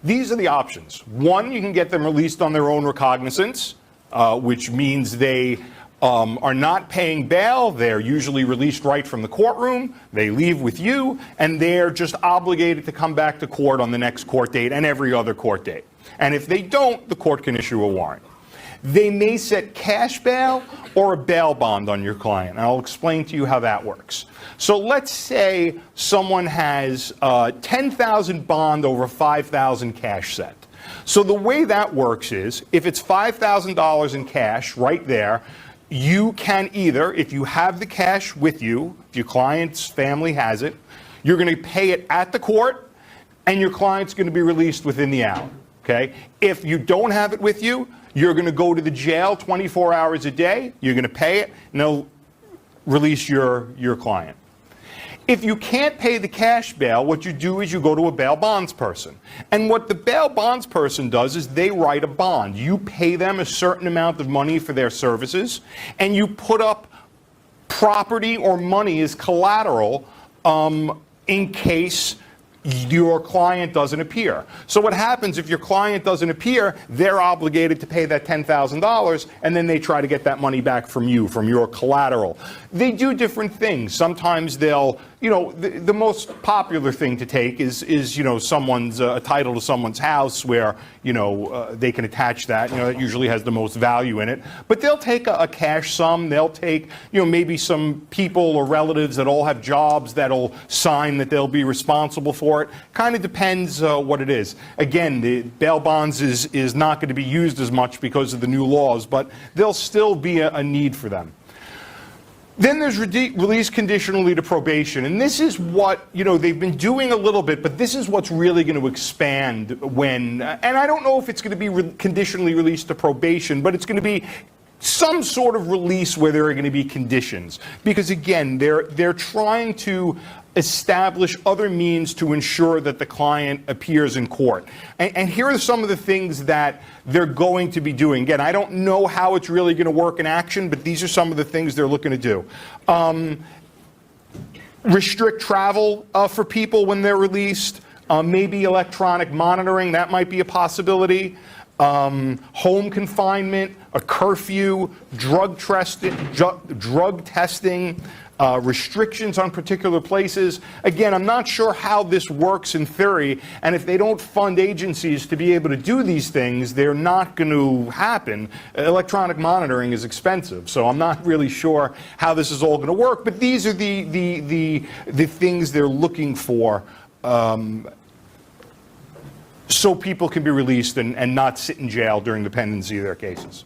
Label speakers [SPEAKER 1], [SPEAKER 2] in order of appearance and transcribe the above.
[SPEAKER 1] These are the options. One, you can get them released on their own recognizance, which means they are not paying bail. They're usually released right from the courtroom. They leave with you, and they're just obligated to come back to court on the next court date and every other court date. And if they don't, the court can issue a warrant. They may set cash bail or a bail bond on your client. And I'll explain to you how that works. So let's say someone has $10,000 bond over $5,000 cash set. So the way that works is, if it's $5,000 in cash right there, you can either, if you have the cash with you, if your client's family has it, you're going to pay it at the court, and your client's going to be released within the hour. Okay? If you don't have it with you, you're going to go to the jail 24 hours a day, you're going to pay it, and they'll release your client. If you can't pay the cash bail, what you do is you go to a bail bonds person. And what the bail bonds person does is they write a bond. You pay them a certain amount of money for their services, and you put up property or money as collateral in case your client doesn't appear. So what happens if your client doesn't appear, they're obligated to pay that $10,000, and then they try to get that money back from you, from your collateral. They do different things. Sometimes they'll, the most popular thing to take is someone's a title to someone's house where, they can attach that. That usually has the most value in it. But they'll take a cash sum. They'll take, maybe some people or relatives that all have jobs that'll sign that they'll be responsible for it. Kind of depends what it is. Again, the bail bonds is not going to be used as much because of the new laws, but there'll still be a need for them. Then there's release conditionally to probation. And this is what, they've been doing a little bit, but this is what's really going to expand when, and I don't know if it's going to be conditionally released to probation, but it's going to be some sort of release where there are going to be conditions. Because again, they're trying to establish other means to ensure that the client appears in court. And here are some of the things that they're going to be doing. Again, I don't know how it's really going to work in action, but these are some of the things they're looking to do. Restrict travel for people when they're released. Maybe electronic monitoring, that might be a possibility. Home confinement, a curfew, drug testing, restrictions on particular places. Again, I'm not sure how this works in theory, and if they don't fund agencies to be able to do these things, they're not going to happen. Electronic monitoring is expensive, so I'm not really sure how this is all going to work, but these are the things they're looking for so people can be released and not sit in jail during the pendency of their cases.